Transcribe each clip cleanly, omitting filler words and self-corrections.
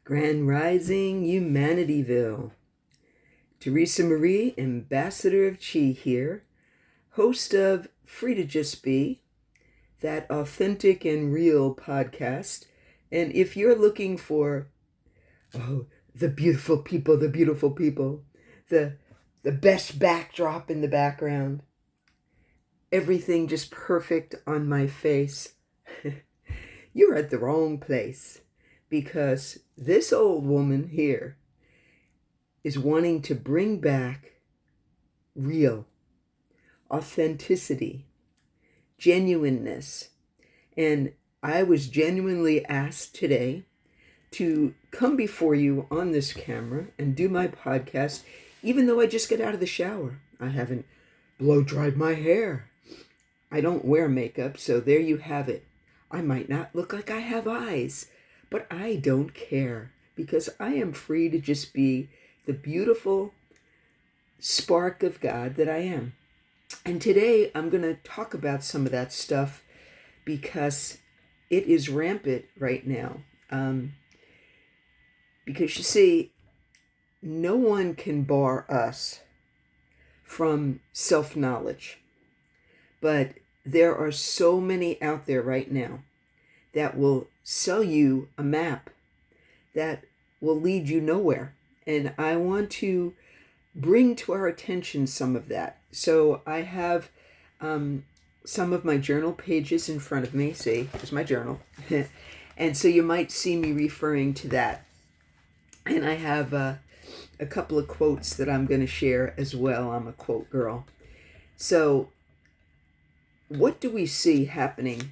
Grand Rising Humanityville. Teresa Marie, Ambassador of Chi here, host of Free to Just Be, that authentic and real podcast. And if you're looking for, the beautiful people, the best backdrop in the background, everything just perfect on my face, you're at the wrong place. Because this old woman here is wanting to bring back real authenticity, genuineness. And I was genuinely asked today to come before you on this camera and do my podcast, even though I just got out of the shower. I haven't blow dried my hair. I don't wear makeup, so there you have it. I might not look like I have eyes, but I don't care because I am free to just be the beautiful spark of God that I am. And today I'm going to talk about some of that stuff because it is rampant right now. Because you see, no one can bar us from self-knowledge. But there are so many out there right now that will sell you a map that will lead you nowhere. And I want to bring to our attention some of that. So I have some of my journal pages in front of me. See, here's my journal. And so you might see me referring to that. And I have a couple of quotes that I'm going to share as well. I'm a quote girl. So what do we see happening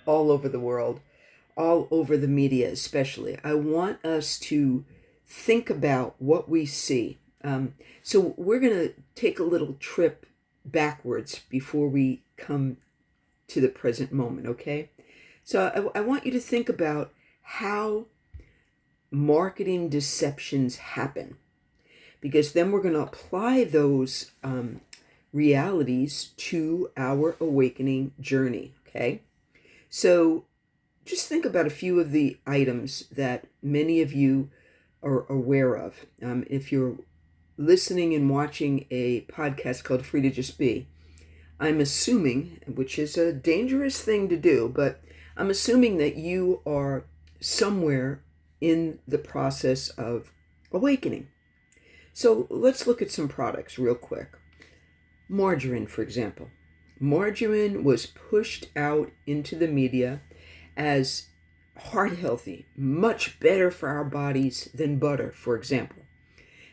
all over the world, all over the media especially? I want us to think about what we see. So we're going to take a little trip backwards before we come to the present moment, okay? So I want you to think about how marketing deceptions happen, because then we're going to apply those realities to our awakening journey, okay? So just think about a few of the items that many of you are aware of. If you're listening and watching a podcast called Free to Just Be, I'm assuming, which is a dangerous thing to do, but I'm assuming that you are somewhere in the process of awakening. So let's look at some products real quick. Margarine, for example. Margarine was pushed out into the media as heart healthy, much better for our bodies than butter, for example.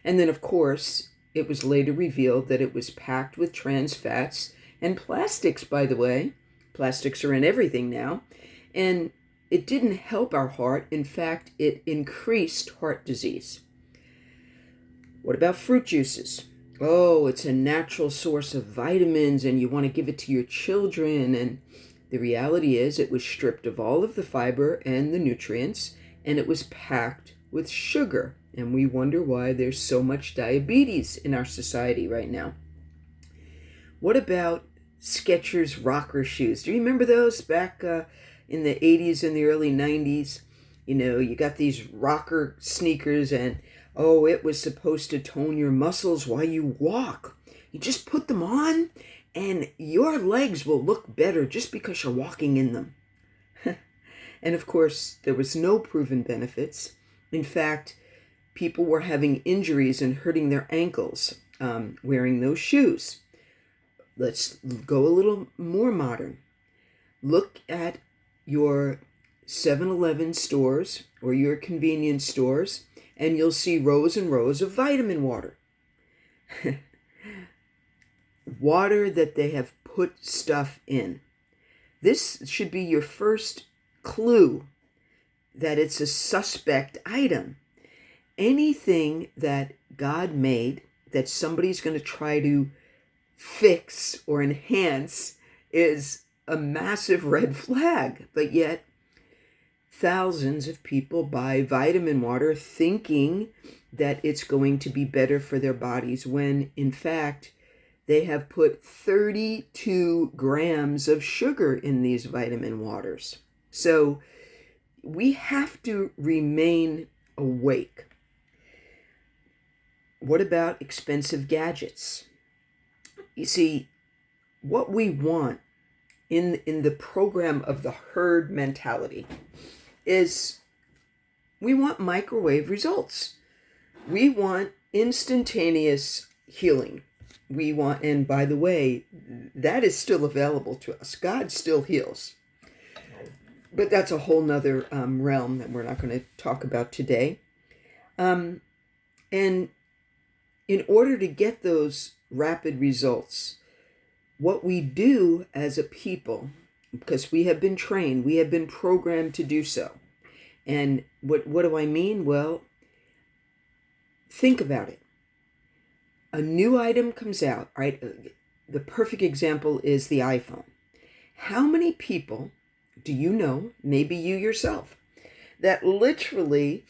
And then, of course, it was later revealed that it was packed with trans fats and plastics, by the way. Plastics are in everything now. And it didn't help our heart. In fact, it increased heart disease. What about fruit juices? Oh, it's a natural source of vitamins and you want to give it to your children. And the reality is it was stripped of all of the fiber and the nutrients, and it was packed with sugar. And we wonder why there's so much diabetes in our society right now. What about Skechers rocker shoes? Do you remember those back in the 80s and the early 90s? You know, you got these rocker sneakers and it was supposed to tone your muscles while you walk. You just put them on and your legs will look better just because you're walking in them. And of course, there was no proven benefits. In fact, people were having injuries and hurting their ankles wearing those shoes. Let's go a little more modern. Look at your 7-Eleven stores or your convenience stores, and you'll see rows and rows of vitamin water. Water that they have put stuff in. This should be your first clue that it's a suspect item. Anything that God made that somebody's going to try to fix or enhance is a massive red flag. But yet, thousands of people buy vitamin water thinking that it's going to be better for their bodies when, in fact, they have put 32 grams of sugar in these vitamin waters. So we have to remain awake. What about expensive gadgets? You see, what we want in the program of the herd mentality is we want microwave results. We want instantaneous healing. We want, and by the way, that is still available to us. God still heals. But that's a whole nother realm that we're not going to talk about today. And in order to get those rapid results, what we do as a people, because we have been trained, we have been programmed to do so. And what do I mean? Well, think about it. A new item comes out, right? The perfect example is the iPhone. How many people do you know, maybe you yourself, that literally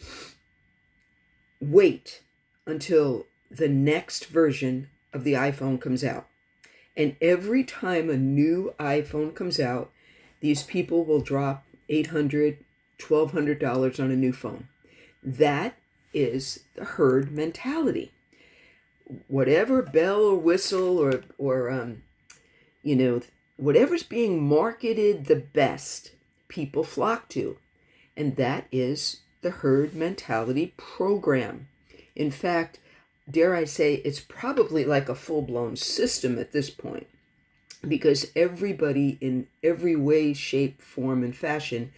wait until the next version of the iPhone comes out? And every time a new iPhone comes out, these people will drop $800, $1,200 on a new phone. That is the herd mentality. Whatever bell or whistle or whatever's being marketed the best, people flock to. And that is the herd mentality program. In fact, dare I say, it's probably like a full-blown system at this point, because everybody in every way, shape, form, and fashion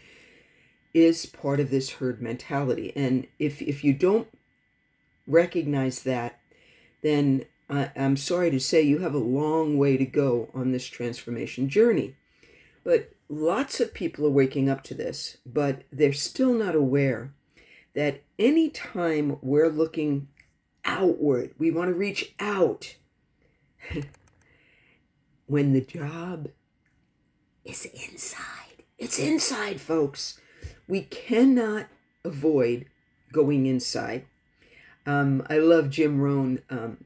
is part of this herd mentality. And if you don't recognize that, then I'm sorry to say you have a long way to go on this transformation journey. But lots of people are waking up to this, but they're still not aware that any time we're looking outward, we want to reach out, when the job is inside. It's inside, folks. We cannot avoid going inside. I love Jim Rohn,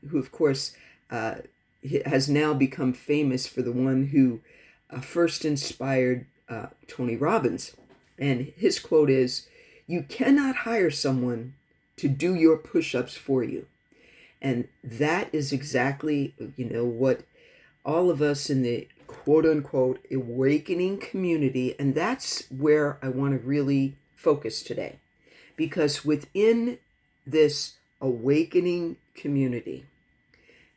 who, of course, has now become famous for the one who first inspired Tony Robbins. And his quote is, "You cannot hire someone to do your push-ups for you." And that is exactly, what all of us in the quote-unquote awakening community, and that's where I want to really focus today. Because within this awakening community,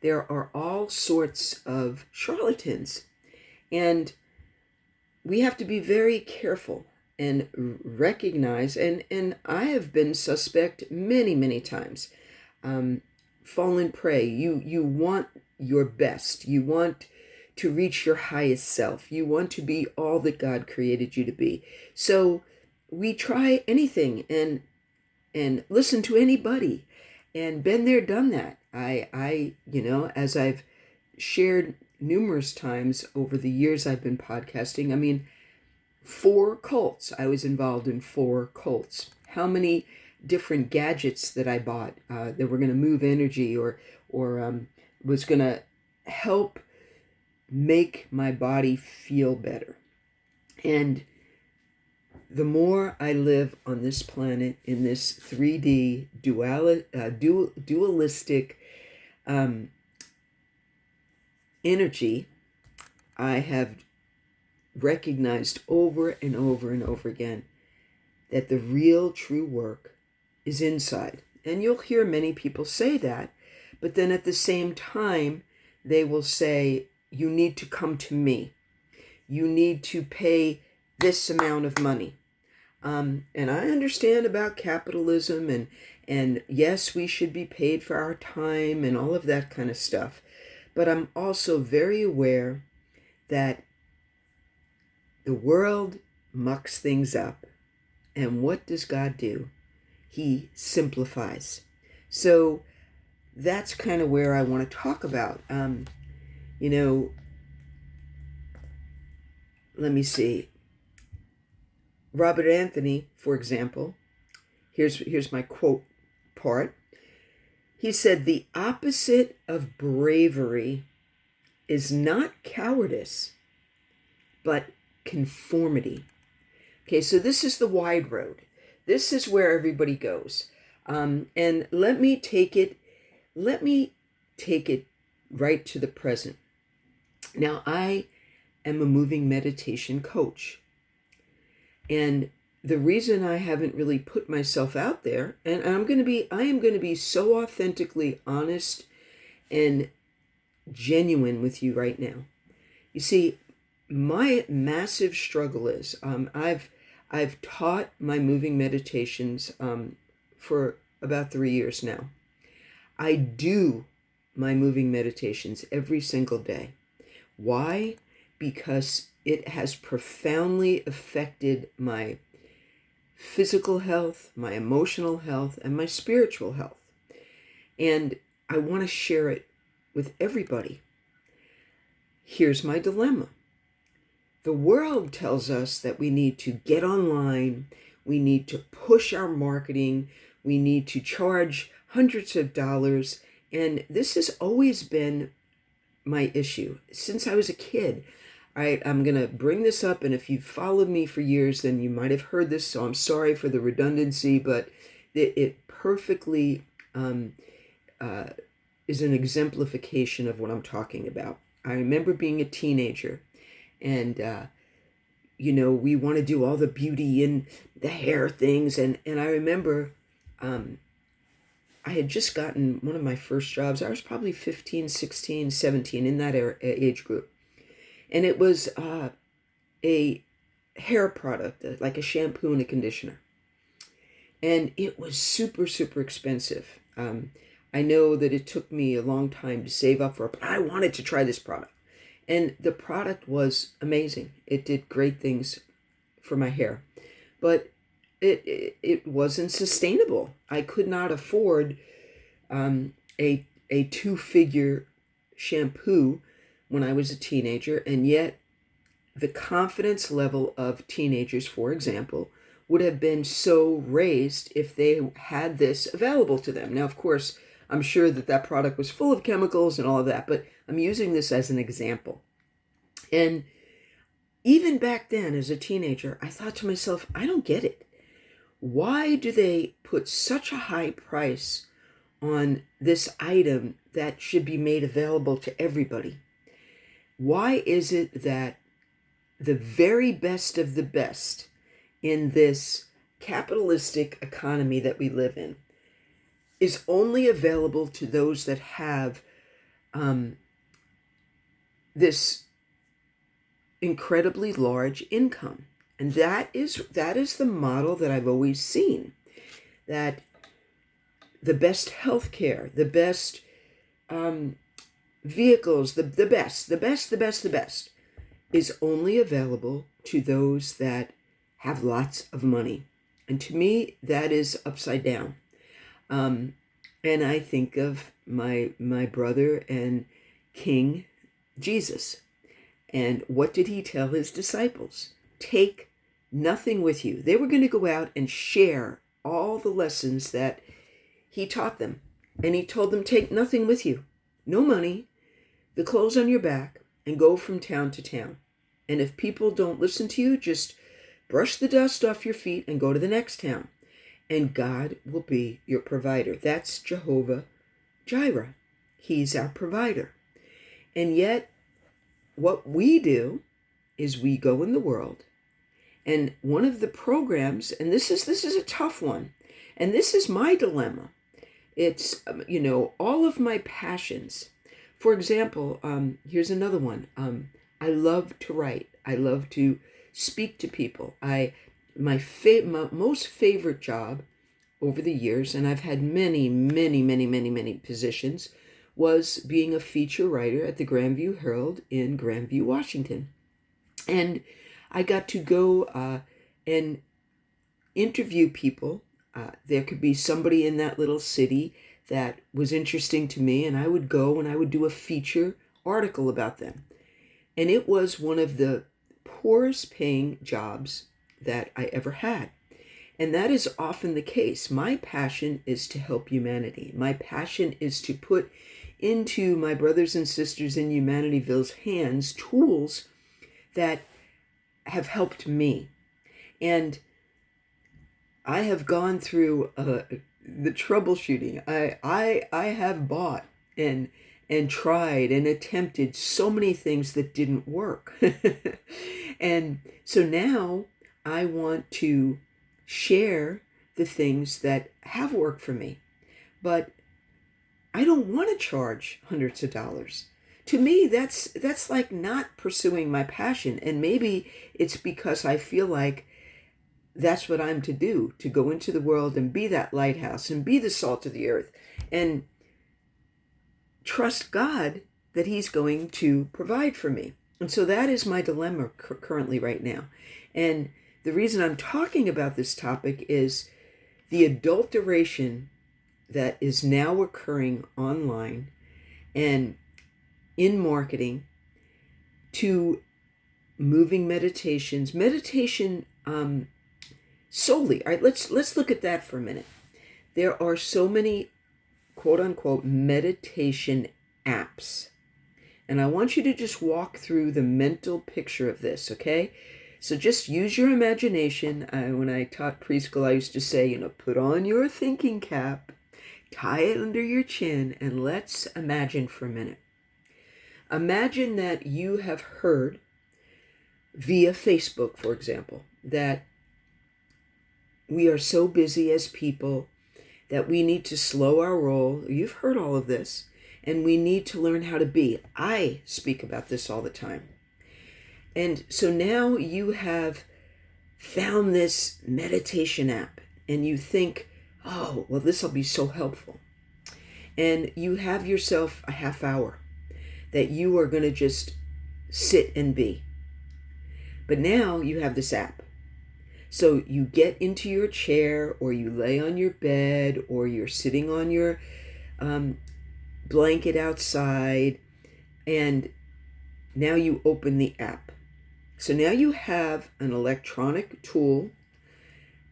there are all sorts of charlatans. And we have to be very careful and recognize, and I have been suspect many, many times, fallen prey. You want your best. You want to reach your highest self. You want to be all that God created you to be. So we try anything and listen to anybody, and been there, done that. I as I've shared numerous times over the years I've been podcasting, 4 cults. I was involved in 4 cults. How many different gadgets that I bought that were going to move energy or was going to help make my body feel better. And the more I live on this planet in this 3D dualistic energy, I have recognized over and over and over again that the real true work is inside. And you'll hear many people say that, but then at the same time, they will say, you need to come to me. You need to pay this amount of money. And I understand about capitalism and yes, we should be paid for our time and all of that kind of stuff. But I'm also very aware that the world mucks things up. And what does God do? He simplifies. So that's kind of where I want to talk about. Let me see. Robert Anthony, for example, here's my quote part. He said, "The opposite of bravery is not cowardice, but conformity." Okay, so this is the wide road. This is where everybody goes. And let me take it right to the present. Now, I am a moving meditation coach. And the reason I haven't really put myself out there, and I am going to be so authentically honest and genuine with you right now. You see, my massive struggle is I've taught my moving meditations for about 3 years now. I do my moving meditations every single day. Why? Because it has profoundly affected my physical health, my emotional health, and my spiritual health. And I want to share it with everybody. Here's my dilemma. The world tells us that we need to get online, we need to push our marketing, we need to charge hundreds of dollars, and this has always been my issue since I was a kid. I'm going to bring this up, and if you've followed me for years, then you might have heard this, so I'm sorry for the redundancy, but it perfectly is an exemplification of what I'm talking about. I remember being a teenager, and we want to do all the beauty and the hair things, and I remember I had just gotten one of my first jobs. I was probably 15, 16, 17, in that age group. And it was a hair product, like a shampoo and a conditioner. And it was super, super expensive. I know that it took me a long time to save up for it, but I wanted to try this product. And the product was amazing. It did great things for my hair. But it wasn't sustainable. I could not afford a two-figure shampoo when I was a teenager, and yet the confidence level of teenagers, for example, would have been so raised if they had this available to them. Now, of course, I'm sure that product was full of chemicals and all of that, but I'm using this as an example. And even back then, as a teenager, I thought to myself, I don't get it. Why do they put such a high price on this item that should be made available to everybody? Why is it that the very best of the best in this capitalistic economy that we live in is only available to those that have this incredibly large income? And that is the model that I've always seen, that the best healthcare, the best vehicles, the best is only available to those that have lots of money. And to me, that is upside down. And I think of my brother and King Jesus. And what did he tell his disciples? Take nothing with you. They were going to go out and share all the lessons that he taught them. And he told them, take nothing with you. No money, the clothes on your back, and go from town to town. And if people don't listen to you, just brush the dust off your feet and go to the next town. And God will be your provider. That's Jehovah Jireh. He's our provider. And yet, what we do is we go in the world, and one of the programs, and this is a tough one, and this is my dilemma. It's, all of my passions. For example, here's another one. I love to write. I love to speak to people. My most favorite job over the years, and I've had many positions, was being a feature writer at the Grandview Herald in Grandview, Washington. And I got to go and interview people. There could be somebody in that little city that was interesting to me, and I would go and I would do a feature article about them. And it was one of the poorest paying jobs that I ever had. And that is often the case. My passion is to help humanity. My passion is to put into my brothers and sisters in Humanityville's hands tools that have helped me. And I have gone through the troubleshooting. I have bought and tried and attempted so many things that didn't work. And so now I want to share the things that have worked for me. But I don't want to charge hundreds of dollars. To me, that's like not pursuing my passion. And maybe it's because I feel like that's what I'm to do, to go into the world and be that lighthouse and be the salt of the earth and trust God that he's going to provide for me. And so that is my dilemma currently right now. And the reason I'm talking about this topic is the adulteration that is now occurring online and in marketing to moving meditations. Meditation solely. All right, let's look at that for a minute. There are so many quote unquote meditation apps. And I want you to just walk through the mental picture of this, okay? So just use your imagination. When I taught preschool, I used to say, put on your thinking cap, tie it under your chin, and let's imagine for a minute. Imagine that you have heard via Facebook, for example, that we are so busy as people that we need to slow our roll. You've heard all of this. And we need to learn how to be. I speak about this all the time. And so now you have found this meditation app and you think, oh, well, this will be so helpful. And you have yourself a half hour that you are going to just sit and be. But now you have this app. So you get into your chair or you lay on your bed or you're sitting on your blanket outside, and now you open the app. So now you have an electronic tool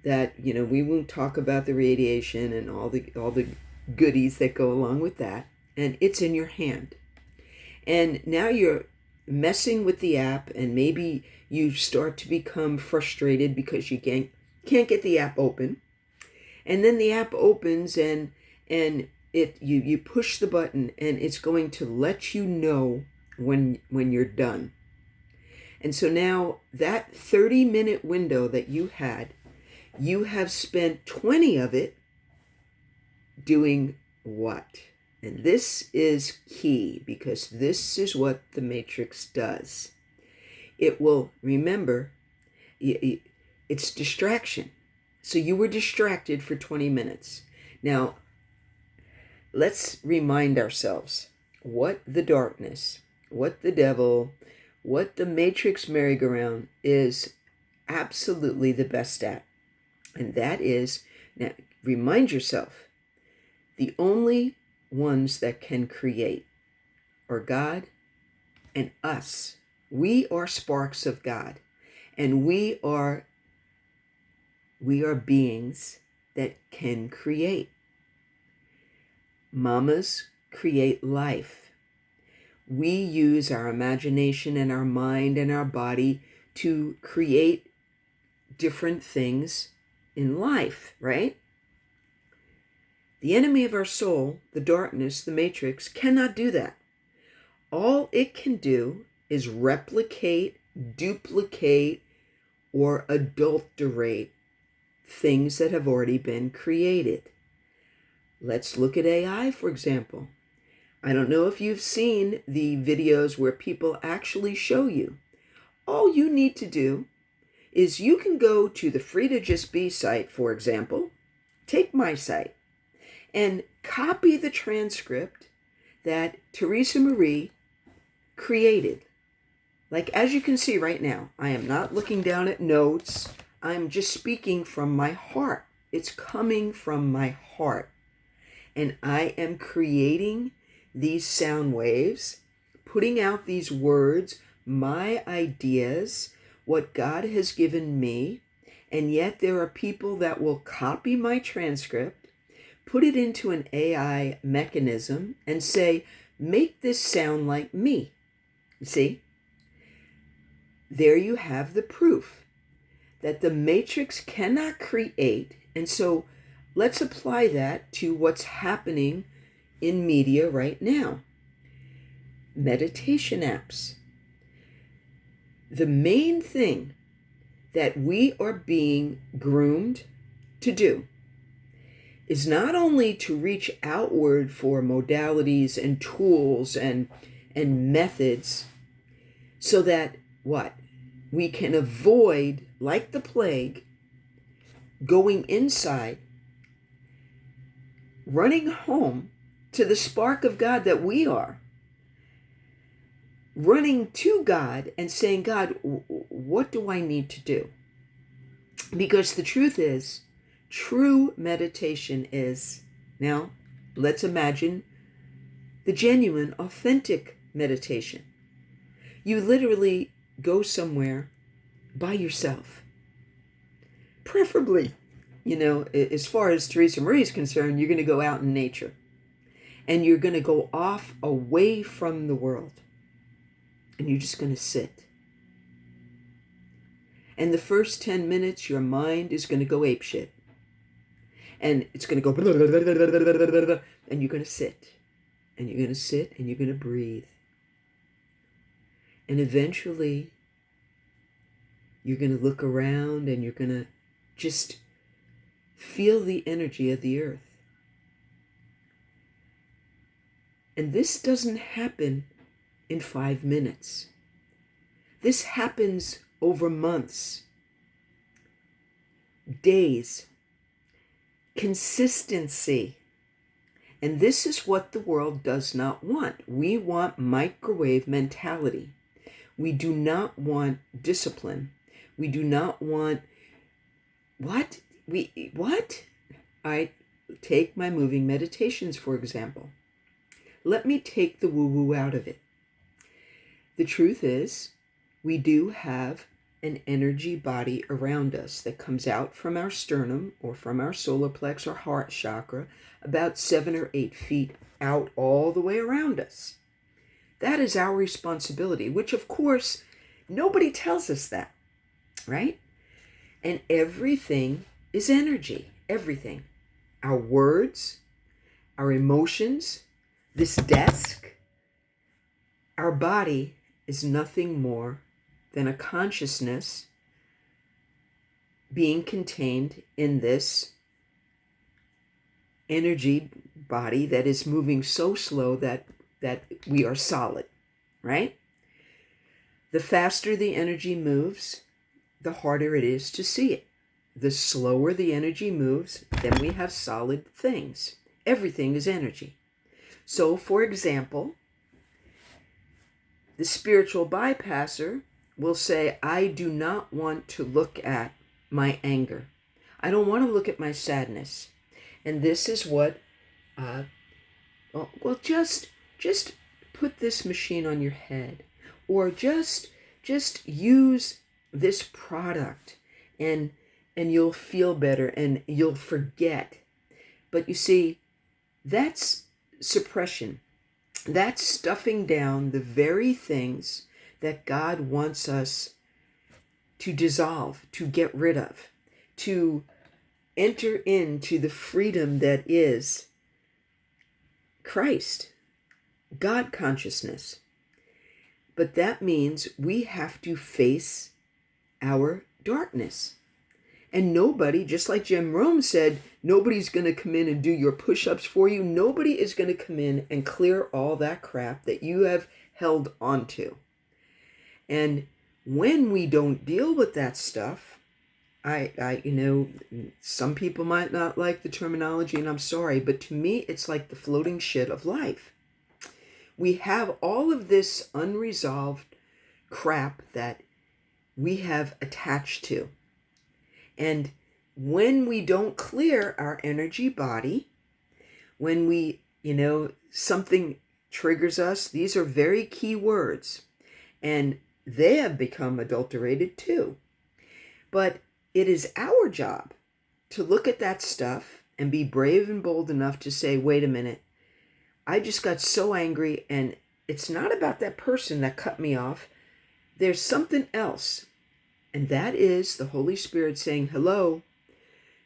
that, we won't talk about the radiation and all the goodies that go along with that, and it's in your hand. And now you're messing with the app, and maybe you start to become frustrated because you can't get the app open. And then the app opens and you push the button and it's going to let you know when you're done. And so now that 30-minute window that you had, you have spent 20 of it doing what? And this is key because this is what the Matrix does. It will, remember, it's distraction. So you were distracted for 20 minutes. Now, let's remind ourselves what the darkness, what the devil, what the Matrix merry-go-round is absolutely the best at. And that is, now remind yourself, the only ones that can create are God and us. We are sparks of God, and we are beings that can create. Mamas create life. We use our imagination and our mind and our body to create different things in life, right? The enemy of our soul, the darkness, the Matrix, cannot do that. All it can do is replicate, duplicate, or adulterate things that have already been created. Let's look at AI, for example. I don't know if you've seen the videos where people actually show you. All you need to do is you can go to the Free to Just Be site, for example, take my site, and copy the transcript that Teresa Marie created. Like, as you can see right now, I am not looking down at notes. I'm just speaking from my heart. It's coming from my heart. And I am creating these sound waves, putting out these words, my ideas, what God has given me. And yet there are people that will copy my transcript, put it into an AI mechanism, and say, make this sound like me. You see? There you have the proof that the Matrix cannot create. And so let's apply that to what's happening in media right now. Meditation apps. The main thing that we are being groomed to do is not only to reach outward for modalities and tools and methods so that what? We can avoid, like the plague, going inside, running home to the spark of God that we are, running to God and saying, God, what do I need to do? Because the truth is, true meditation is, now let's imagine the genuine, authentic meditation. You literally go somewhere by yourself. Preferably, as far as Teresa Marie is concerned, you're going to go out in nature. And you're going to go off away from the world. And you're just going to sit. And the first 10 minutes, your mind is going to go apeshit. And it's going to go, and you're going to sit. And you're going to sit and you're going to breathe. And eventually, you're going to look around and you're going to just feel the energy of the earth. And this doesn't happen in 5 minutes. This happens over months, days, consistency. And this is what the world does not want. We want microwave mentality. We do not want discipline. We do not want what? I take my moving meditations, for example. Let me take the woo-woo out of it. The truth is, we do have an energy body around us that comes out from our sternum or from our solar plex or heart chakra about 7 or 8 feet out all the way around us. That is our responsibility, which of course, nobody tells us that, right? And everything is energy, everything. Our words, our emotions, this desk, our body is nothing more than a consciousness being contained in this energy body that is moving so slow that we are solid, right? The faster the energy moves, the harder it is to see it. The slower the energy moves, then we have solid things. Everything is energy. So, for example, the spiritual bypasser will say, I do not want to look at my anger. I don't want to look at my sadness. And this is what, just put this machine on your head, or just use this product and you'll feel better and you'll forget. But you see, that's suppression. That's stuffing down the very things that God wants us to dissolve, to get rid of, to enter into the freedom that is Christ, God consciousness. But that means we have to face our darkness. And nobody, just like Jim Rome said, nobody's going to come in and do your push-ups for you. Nobody is going to come in and clear all that crap that you have held onto. And when we don't deal with that stuff, some people might not like the terminology, and I'm sorry, but to me, it's like the floating shit of life. We have all of this unresolved crap that we have attached to. And when we don't clear our energy body, when we, something triggers us, these are very key words. And they have become adulterated too. But it is our job to look at that stuff and be brave and bold enough to say, wait a minute, I just got so angry, and it's not about that person that cut me off. There's something else. And that is the Holy Spirit saying, hello,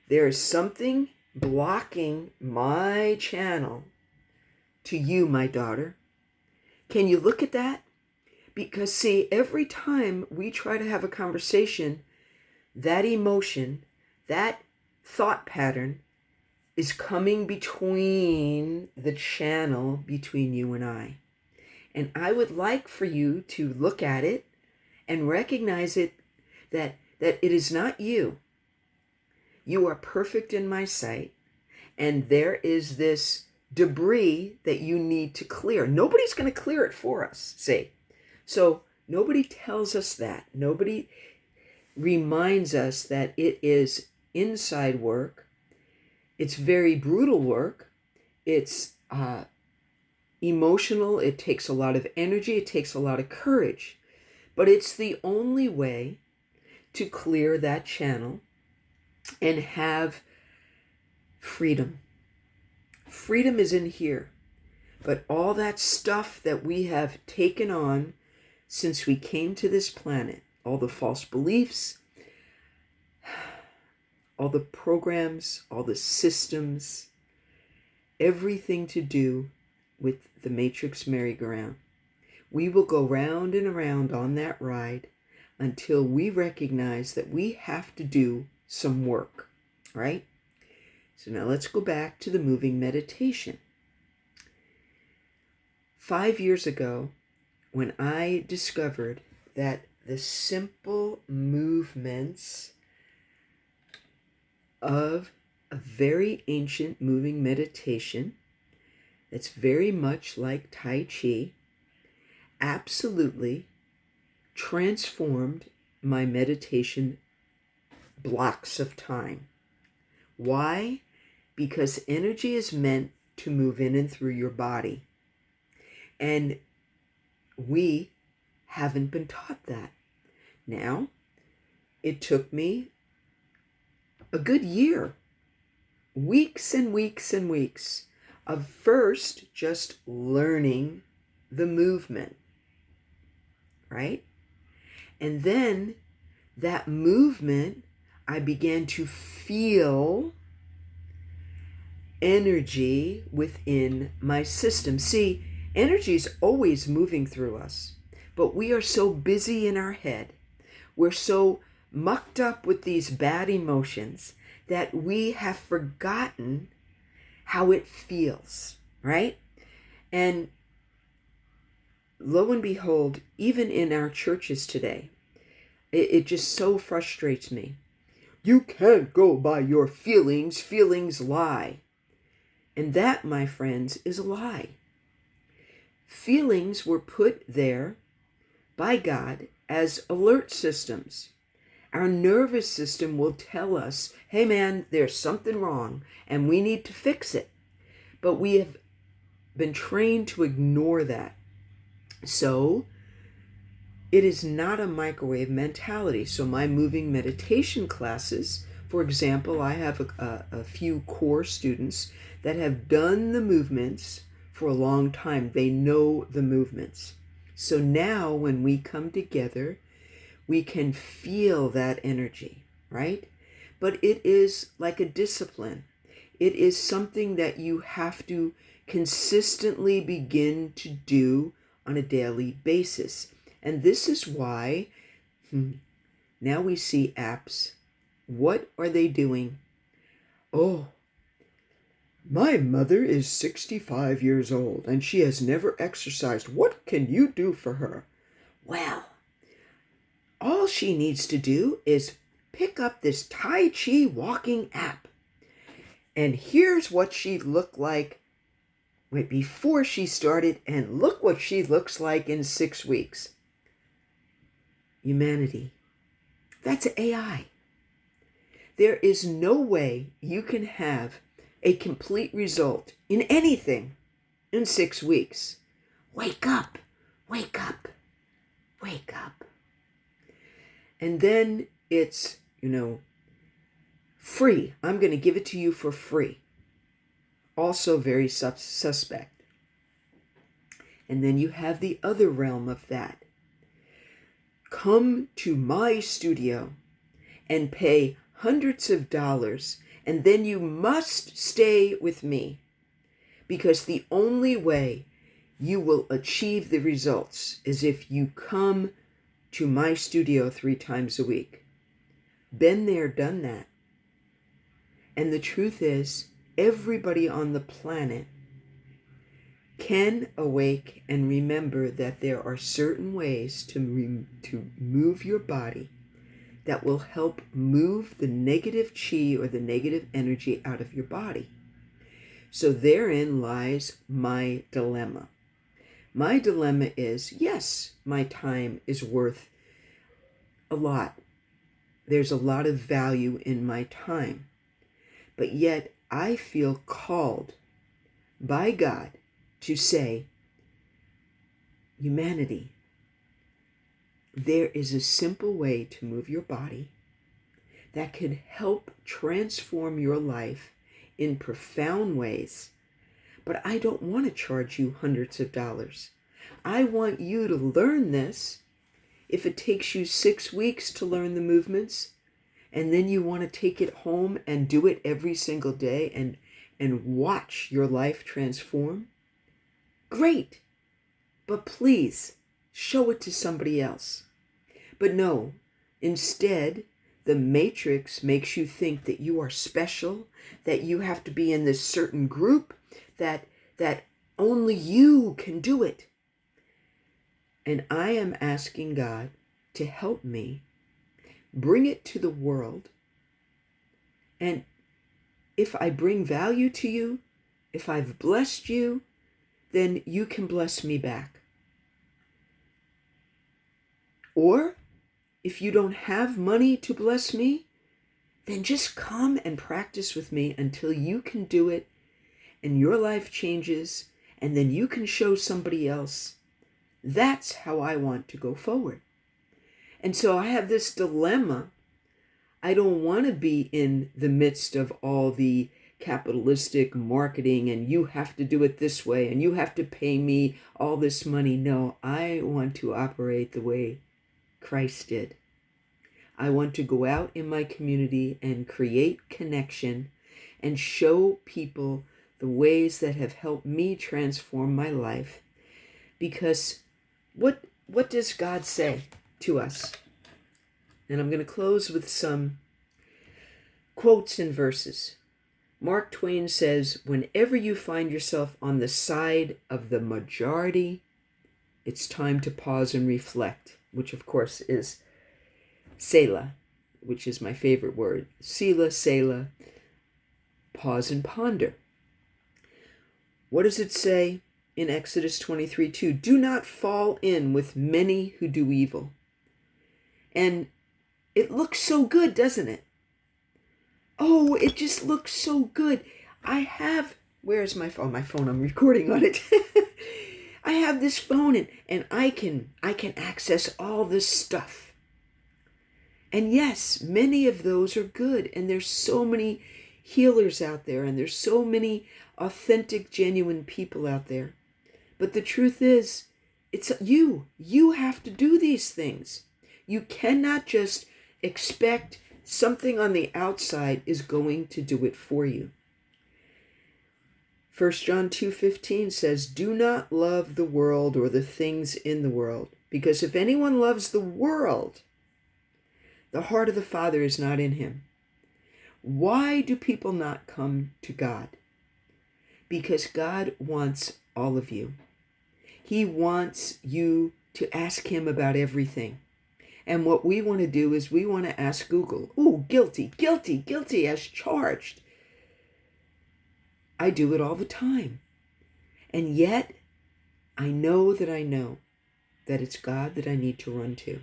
there is something blocking my channel to you, my daughter. Can you look at that? Because see, every time we try to have a conversation, that emotion, that thought pattern is coming between the channel between you and I. And I would like for you to look at it and recognize it, that it is not you. You are perfect in my sight. And there is this debris that you need to clear. Nobody's going to clear it for us, see? So nobody tells us that. Nobody reminds us that it is inside work. It's very brutal work. It's emotional. It takes a lot of energy. It takes a lot of courage. But it's the only way to clear that channel and have freedom. Freedom is in here. But all that stuff that we have taken on since we came to this planet, all the false beliefs, all the programs, all the systems, everything to do with the Matrix merry-go-round. We will go round and around on that ride until we recognize that we have to do some work, right? So now let's go back to the moving meditation. 5 years ago, when I discovered that the simple movements of a very ancient moving meditation that's very much like Tai Chi absolutely transformed my meditation blocks of time. Why? Because energy is meant to move in and through your body. And we haven't been taught that. Now, it took me a good year, weeks and weeks and weeks of first just learning the movement, right? And then that movement, I began to feel energy within my system. See, energy is always moving through us, but we are so busy in our head. We're so mucked up with these bad emotions that we have forgotten how it feels, right? And lo and behold, even in our churches today, it just so frustrates me. You can't go by your feelings. Feelings lie. And that, my friends, is a lie. Feelings were put there by God as alert systems. Our nervous system will tell us, hey man, there's something wrong and we need to fix it. But we have been trained to ignore that. So it is not a microwave mentality. So my moving meditation classes, for example, I have a few core students that have done the movements for a long time. They know the movements. So now when we come together, we can feel that energy, right? But it is like a discipline. It is something that you have to consistently begin to do on a daily basis. And this is why now we see apps. What are they doing? Oh, my mother is 65 years old and she has never exercised. What can you do for her? Well, all she needs to do is pick up this Tai Chi walking app. And here's what she looked like before she started, and look what she looks like in 6 weeks. Humanity. That's AI. There is no way you can have a complete result in anything in 6 weeks. Wake up, wake up, wake up. And then it's, free. I'm going to give it to you for free. Also very suspect. And then you have the other realm of that. Come to my studio and pay hundreds of dollars And then you must stay with me, because the only way you will achieve the results is if you come to my studio 3 times a week. Been there, done that. And the truth is, everybody on the planet can awake and remember that there are certain ways to move your body that will help move the negative chi or the negative energy out of your body. So therein lies my dilemma. My dilemma is, yes, my time is worth a lot. There's a lot of value in my time. But yet I feel called by God to say, humanity, there is a simple way to move your body that could help transform your life in profound ways. But I don't want to charge you hundreds of dollars. I want you to learn this. If it takes you 6 weeks to learn the movements, and then you want to take it home and do it every single day and watch your life transform, great. But please show it to somebody else. But no, instead, the matrix makes you think that you are special, that you have to be in this certain group, that only you can do it. And I am asking God to help me bring it to the world. And if I bring value to you, if I've blessed you, then you can bless me back. Or if you don't have money to bless me, then just come and practice with me until you can do it and your life changes, and then you can show somebody else. That's how I want to go forward. And so I have this dilemma. I don't want to be in the midst of all the capitalistic marketing and you have to do it this way and you have to pay me all this money. No, I want to operate the way Christ did. I want to go out in my community and create connection and show people the ways that have helped me transform my life. Because what does God say to us? And I'm going to close with some quotes and verses. Mark Twain says, whenever you find yourself on the side of the majority, it's time to pause and reflect, which of course is Selah, which is my favorite word. Selah, pause and ponder. What does it say in Exodus 23:2? Do not fall in with many who do evil. And it looks so good, doesn't it? Oh, it just looks so good. Where's my phone? My phone, I'm recording on it. I have this phone and I can access all this stuff. And yes, many of those are good. And there's so many healers out there and there's so many authentic, genuine people out there. But the truth is, it's you. You have to do these things. You cannot just expect something on the outside is going to do it for you. 1 John 2:15 says, do not love the world or the things in the world, because if anyone loves the world, the heart of the Father is not in him. Why do people not come to God? Because God wants all of you. He wants you to ask him about everything. And what we want to do is we want to ask Google, oh, guilty as charged. I do it all the time. And yet, I know that it's God that I need to run to.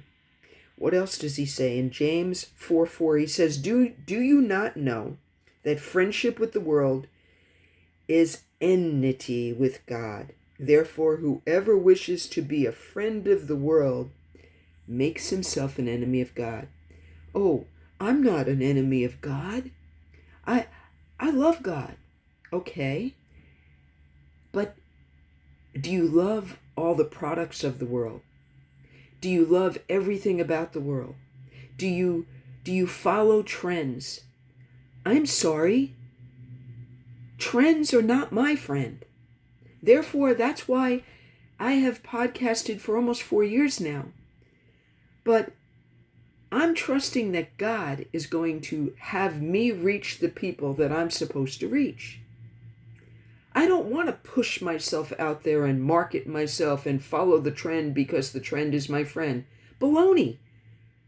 What else does he say? In James 4:4, he says, do you not know that friendship with the world is enmity with God? Therefore, whoever wishes to be a friend of the world makes himself an enemy of God. Oh, I'm not an enemy of God. I love God. Okay. But do you love all the products of the world? Do you love everything about the world? Do you follow trends? I'm sorry. Trends are not my friend. Therefore, that's why I have podcasted for almost 4 years now. But I'm trusting that God is going to have me reach the people that I'm supposed to reach. I don't want to push myself out there and market myself and follow the trend because the trend is my friend. Baloney.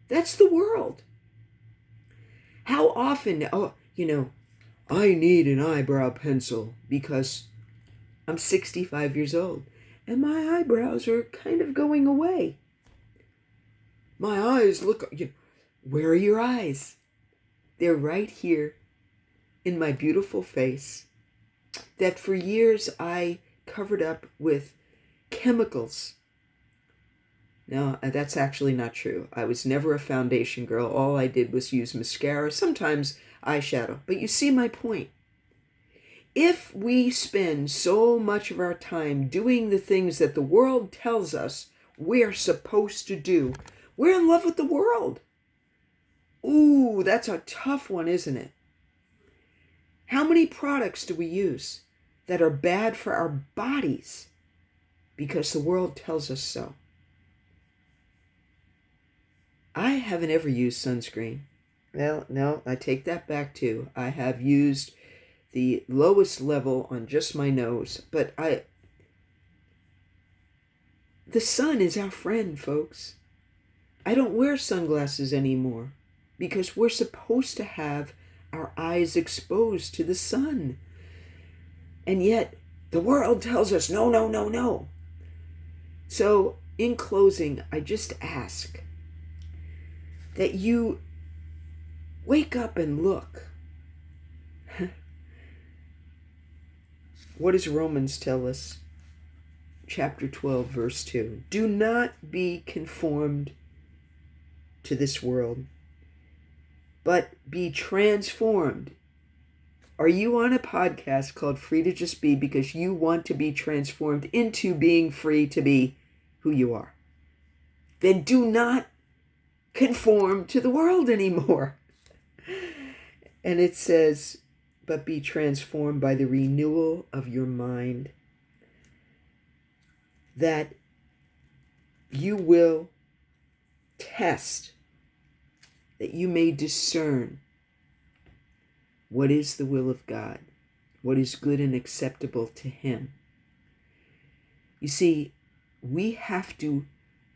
That's the world. How often, I need an eyebrow pencil because I'm 65 years old and my eyebrows are kind of going away. My eyes look, where are your eyes? They're right here in my beautiful face that for years I covered up with chemicals. No, that's actually not true. I was never a foundation girl. All I did was use mascara, sometimes eyeshadow. But you see my point. If we spend so much of our time doing the things that the world tells us we're supposed to do, we're in love with the world. Ooh, that's a tough one, isn't it? How many products do we use that are bad for our bodies because the world tells us so? I haven't ever used sunscreen. Well, no, I take that back too. I have used the lowest level on just my nose, but the sun is our friend, folks. I don't wear sunglasses anymore because we're supposed to have our eyes exposed to the sun. And yet the world tells us no, no, no, no. So in closing, I just ask that you wake up and look. What does Romans tell us? Chapter 12, verse 2. Do not be conformed to this world, but be transformed. Are you on a podcast called Free to Just Be because you want to be transformed into being free to be who you are? Then do not conform to the world anymore. And it says, but be transformed by the renewal of your mind, that you will test, that you may discern what is the will of God, what is good and acceptable to Him. You see, we have to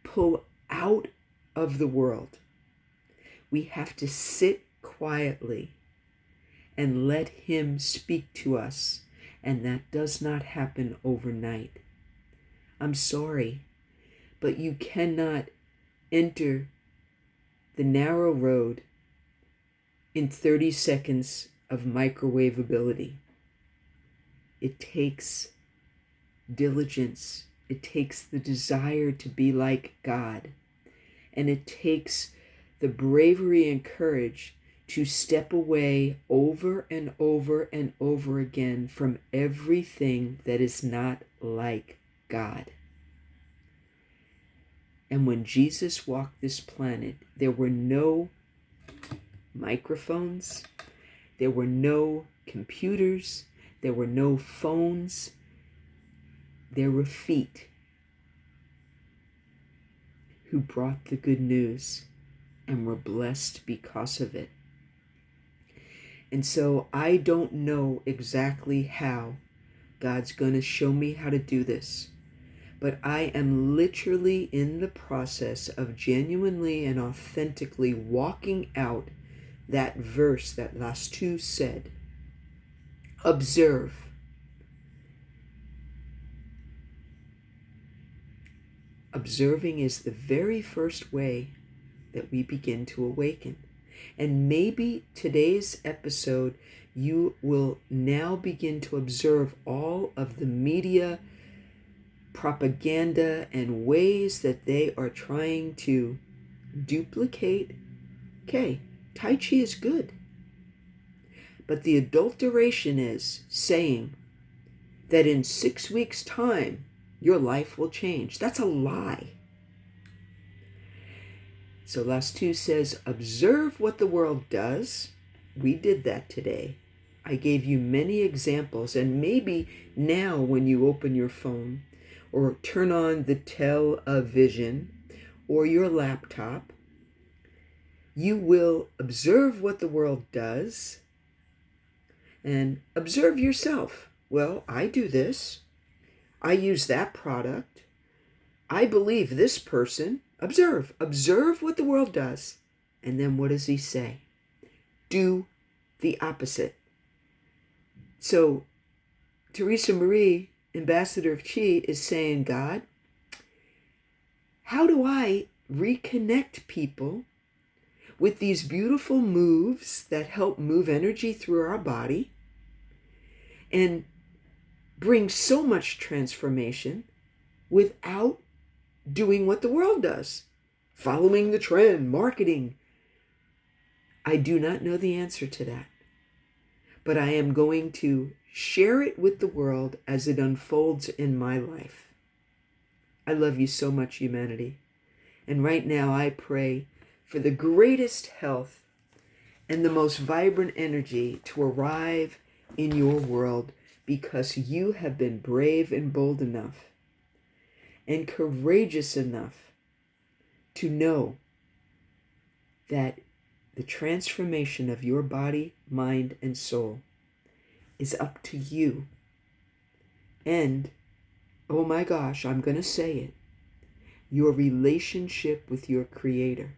pull out of the world. We have to sit quietly and let Him speak to us, and that does not happen overnight. I'm sorry, but you cannot enter the narrow road in 30 seconds of microwavability. It takes diligence. It takes the desire to be like God. And it takes the bravery and courage to step away over and over and over again from everything that is not like God. And when Jesus walked this planet, there were no microphones, there were no computers, there were no phones, there were feet who brought the good news and were blessed because of it. And so I don't know exactly how God's going to show me how to do this, but I am literally in the process of genuinely and authentically walking out that verse that last two said. Observe. Observing is the very first way that we begin to awaken. And maybe today's episode, you will now begin to observe all of the media propaganda and ways that they are trying to duplicate. Okay, Tai Chi is good. But the adulteration is saying that in 6 weeks' time, your life will change. That's a lie. So last two says, observe what the world does. we did that today. I gave you many examples, and maybe now when you open your phone or turn on the television or your laptop, you will observe what the world does and observe yourself. Well, I do this. I use that product. I believe this person. Observe. Observe what the world does. And then what does he say? Do the opposite. So Teresa Marie, Ambassador of Chi, is saying, God, how do I reconnect people with these beautiful moves that help move energy through our body and bring so much transformation without doing what the world does, following the trend, marketing? I do not know the answer to that, but I am going to share it with the world as it unfolds in my life. I love you so much, humanity. And right now I pray for the greatest health and the most vibrant energy to arrive in your world, because you have been brave and bold enough and courageous enough to know that the transformation of your body, mind, and soul is up to you. And, oh my gosh, I'm going to say it, your relationship with your Creator.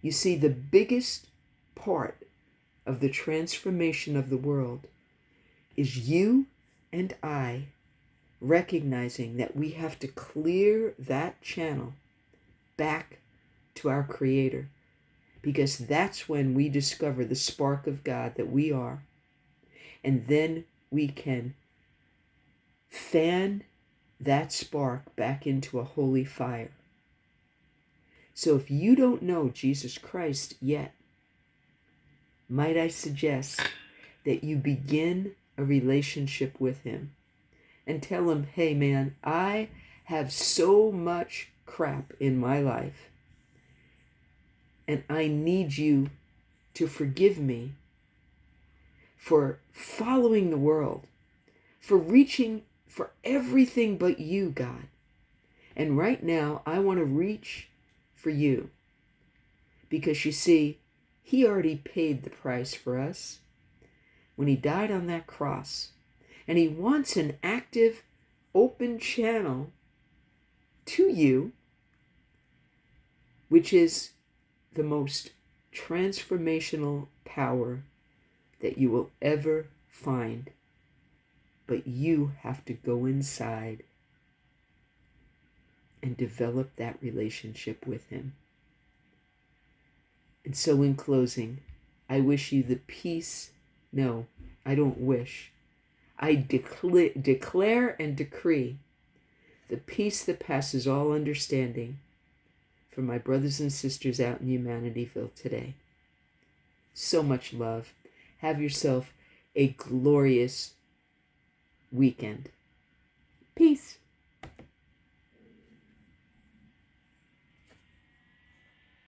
You see, the biggest part of the transformation of the world is you and I recognizing that we have to clear that channel back to our Creator, because that's when we discover the spark of God that we are. And then we can fan that spark back into a holy fire. So if you don't know Jesus Christ yet, might I suggest that you begin a relationship with him and tell him, hey man, I have so much crap in my life and I need you to forgive me for following the world, for reaching for everything but you, God. And right now, I want to reach for you, because you see, he already paid the price for us when he died on that cross. And he wants an active, open channel to you, which is the most transformational power that you will ever find. But you have to go inside and develop that relationship with him. And so in closing, I wish you the peace. No, I don't wish. I declare and decree the peace that passes all understanding for my brothers and sisters out in Humanityville today. So much love. Have yourself a glorious weekend. Peace.